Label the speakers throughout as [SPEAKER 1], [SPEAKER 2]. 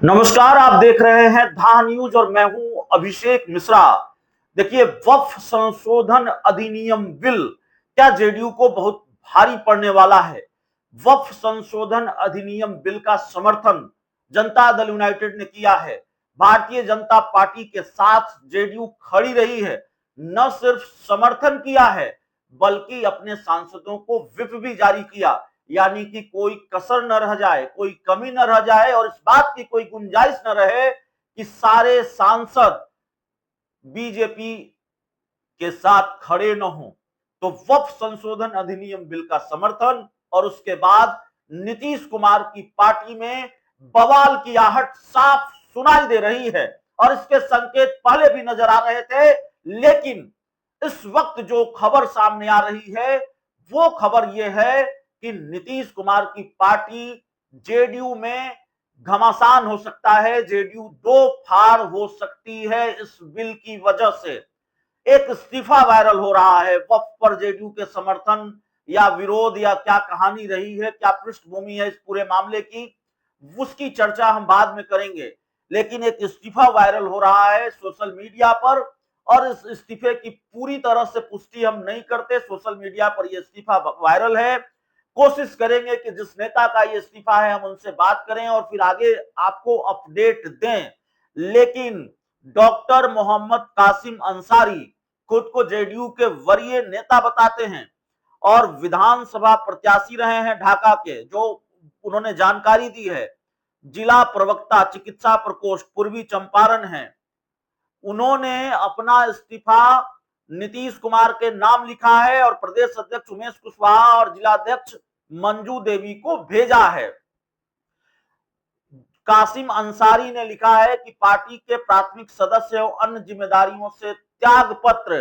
[SPEAKER 1] नमस्कार, आप देख रहे हैं धा न्यूज और मैं हूं अभिषेक मिश्रा। देखिए, वक्फ संशोधन अधिनियम बिल क्या जेडीयू को बहुत भारी पड़ने वाला है। वक्फ संशोधन अधिनियम बिल का समर्थन जनता दल यूनाइटेड ने किया है। भारतीय जनता पार्टी के साथ जेडीयू खड़ी रही है। न सिर्फ समर्थन किया है बल्कि अपने सांसदों को व्हिप भी जारी किया, यानी कि कोई कसर न रह जाए, कोई कमी न रह जाए और इस बात की कोई गुंजाइश न रहे कि सारे सांसद बीजेपी के साथ खड़े न हो। तो वक्फ संशोधन अधिनियम बिल का समर्थन और उसके बाद नीतीश कुमार की पार्टी में बवाल की आहट साफ सुनाई दे रही है और इसके संकेत पहले भी नजर आ रहे थे। लेकिन इस वक्त जो खबर सामने आ रही है वो खबर यह है कि नीतीश कुमार की पार्टी जेडीयू में घमासान हो सकता है, जेडीयू दो फाड़ हो सकती है इस बिल की वजह से। एक इस्तीफा वायरल हो रहा है वक्फ पर जेडीयू के समर्थन या विरोध या क्या कहानी रही है, क्या पृष्ठभूमि है इस पूरे मामले की, उसकी चर्चा हम बाद में करेंगे। लेकिन एक इस्तीफा वायरल हो रहा है सोशल मीडिया पर और इस इस्तीफे की पूरी तरह से पुष्टि हम नहीं करते। सोशल मीडिया पर यह इस्तीफा वायरल है। कोशिश करेंगे कि जिस नेता का ये इस्तीफा है हम उनसे बात करें और फिर आगे आपको अपडेट दें। लेकिन डॉक्टर मोहम्मद कासिम अंसारी खुद को जेडीयू के वरीय नेता बताते हैं और विधानसभा प्रत्याशी रहे हैं ढाका के, जो उन्होंने जानकारी दी है। जिला प्रवक्ता चिकित्सा प्रकोष्ठ पूर्वी चंपारण है, उन्होंने अपना इस्तीफा नीतीश कुमार के नाम लिखा है और प्रदेश अध्यक्ष उमेश कुशवाहा और जिलाध्यक्ष मंजू देवी को भेजा है। कासिम अंसारी ने लिखा है कि पार्टी के प्राथमिक सदस्य एवं अन्य जिम्मेदारियों से त्याग पत्र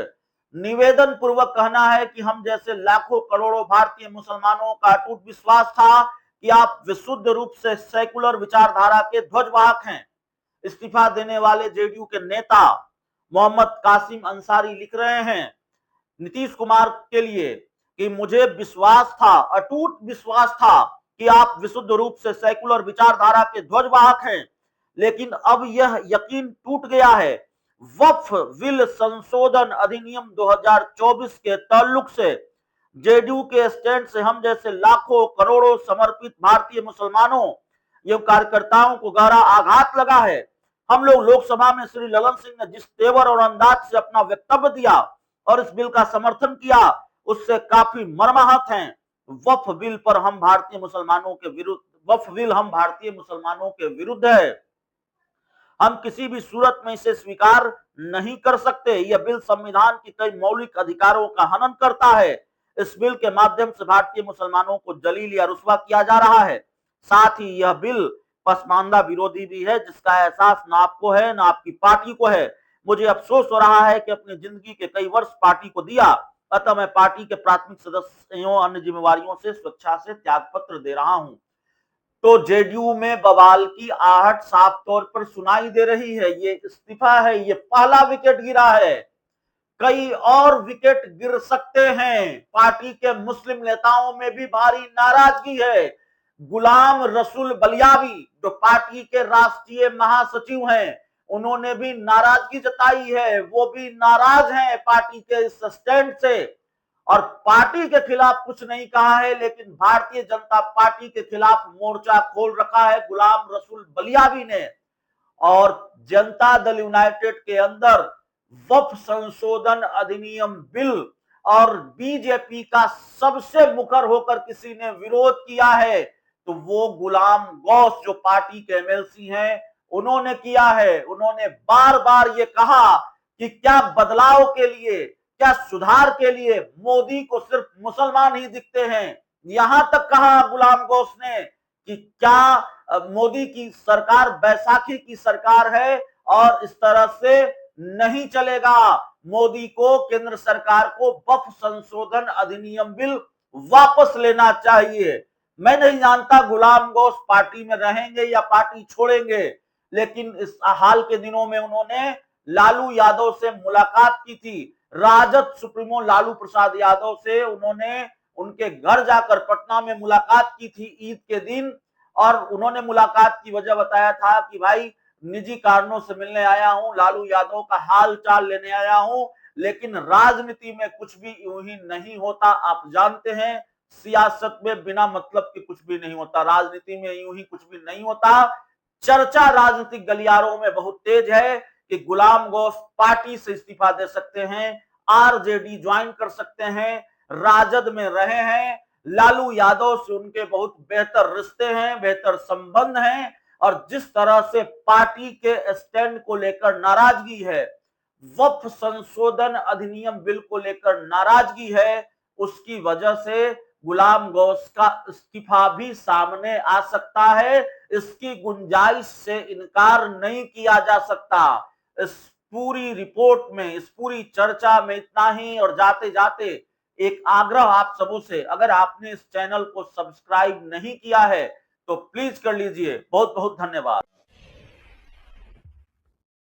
[SPEAKER 1] निवेदन पूर्वक कहना है कि हम जैसे लाखों करोड़ों भारतीय मुसलमानों का अटूट विश्वास था कि आप विशुद्ध रूप से सेकुलर विचारधारा के ध्वजवाहक हैं। इस्तीफा देने वाले जेडीयू के नेता मोहम्मद कासिम अंसारी लिख रहे हैं नीतीश कुमार के लिए कि मुझे विश्वास था, अटूट विश्वास था कि आप विशुद्ध रूप से सेकुलर विचारधारा के ध्वजवाहक हैं, लेकिन अब यह यकीन टूट गया है। वक्फ बिल संशोधन अधिनियम 2024 के ताल्लुक से जेडीयू के स्टैंड से हम जैसे लाखों करोड़ों समर्पित भारतीय मुसलमानों एवं कार्यकर्ताओं को गहरा आघात लगा है। हम लोग लोकसभा में श्री ललन सिंह ने जिस तेवर और अंदाज से अपना वक्तव्य दिया और इस बिल का समर्थन किया उससे काफी मर्माहत हैं। वक्फ बिल पर हम भारतीय मुसलमानों के विरुद्ध वक्फ बिल हम भारतीय मुसलमानों के विरुद्ध है। हम किसी भी सूरत में इसे स्वीकार नहीं कर सकते। यह बिल संविधान की कई मौलिक अधिकारों का हनन करता है। इस बिल के माध्यम से भारतीय मुसलमानों को जलील या रुस्वा किया जा रहा है। साथ ही यह बिल पसमानदा विरोधी भी है, जिसका एहसास ना आपको है ना आपकी पार्टी को है। मुझे अफसोस हो रहा है कि अपनी जिंदगी के कई वर्ष पार्टी को दिया, अतः मैं पार्टी के प्राथमिक सदस्यों अन्य जिम्मेवारियों से स्वेच्छा से त्याग पत्र दे रहा हूं। तो जेडीयू में बवाल की आहट साफ तौर पर सुनाई दे रही है। ये इस्तीफा है, ये पहला विकेट गिरा है, कई और विकेट गिर सकते हैं। पार्टी के मुस्लिम नेताओं में भी भारी नाराजगी है। गुलाम रसूल बलियावी जो पार्टी के राष्ट्रीय महासचिव हैं, उन्होंने भी नाराजगी जताई है। वो भी नाराज हैं पार्टी के इस स्टैंड से और पार्टी के खिलाफ कुछ नहीं कहा है, लेकिन भारतीय जनता पार्टी के खिलाफ मोर्चा खोल रखा है गुलाम रसूल बलियावी ने। और जनता दल यूनाइटेड के अंदर वक्फ संशोधन अधिनियम बिल और बीजेपी का सबसे मुखर होकर किसी ने विरोध किया है तो वो गुलाम गौस जो पार्टी के एमएलसी हैं उन्होंने किया है। उन्होंने बार बार ये कहा कि क्या बदलाव के लिए, क्या सुधार के लिए मोदी को सिर्फ मुसलमान ही दिखते हैं। यहां तक कहा गुलाम गौस ने कि क्या मोदी की सरकार बैसाखी की सरकार है और इस तरह से नहीं चलेगा। मोदी को, केंद्र सरकार को वक्फ संशोधन अधिनियम बिल वापस लेना चाहिए। मैं नहीं जानता गुलाम गौस पार्टी में रहेंगे या पार्टी छोड़ेंगे, लेकिन इस हाल के दिनों में उन्होंने लालू यादव से मुलाकात की थी। राजद सुप्रीमो लालू प्रसाद यादव से उन्होंने उनके घर जाकर पटना में मुलाकात की थी ईद के दिन और उन्होंने मुलाकात की वजह बताया था कि भाई निजी कारणों से मिलने आया हूं, लालू यादव का हाल चाल लेने आया हूं, लेकिन राजनीति में कुछ भी यूं ही नहीं होता। आप जानते हैं सियासत में बिना मतलब के कुछ भी नहीं होता, राजनीति में यूं ही कुछ भी नहीं होता। चर्चा राजनीतिक गलियारों में बहुत तेज है कि गुलाम गौस पार्टी से इस्तीफा दे सकते हैं, आरजेडी ज्वाइन कर सकते हैं, राजद में रहे हैं, लालू यादव से उनके बहुत बेहतर रिश्ते हैं, बेहतर संबंध हैं, और जिस तरह से पार्टी के स्टैंड को लेकर नाराजगी है, वक्फ संशोधन अधिनियम बिल को लेकर नाराजगी है, उसकी वजह से गुलाम गौस का इस्तीफा भी सामने आ सकता है। इसकी गुंजाइश से इनकार नहीं किया जा सकता। इस पूरी रिपोर्ट में, इस पूरी चर्चा में इतना ही। और जाते जाते एक आग्रह आप सबों से, अगर आपने इस चैनल को सब्सक्राइब नहीं किया है तो प्लीज कर लीजिए। बहुत बहुत धन्यवाद।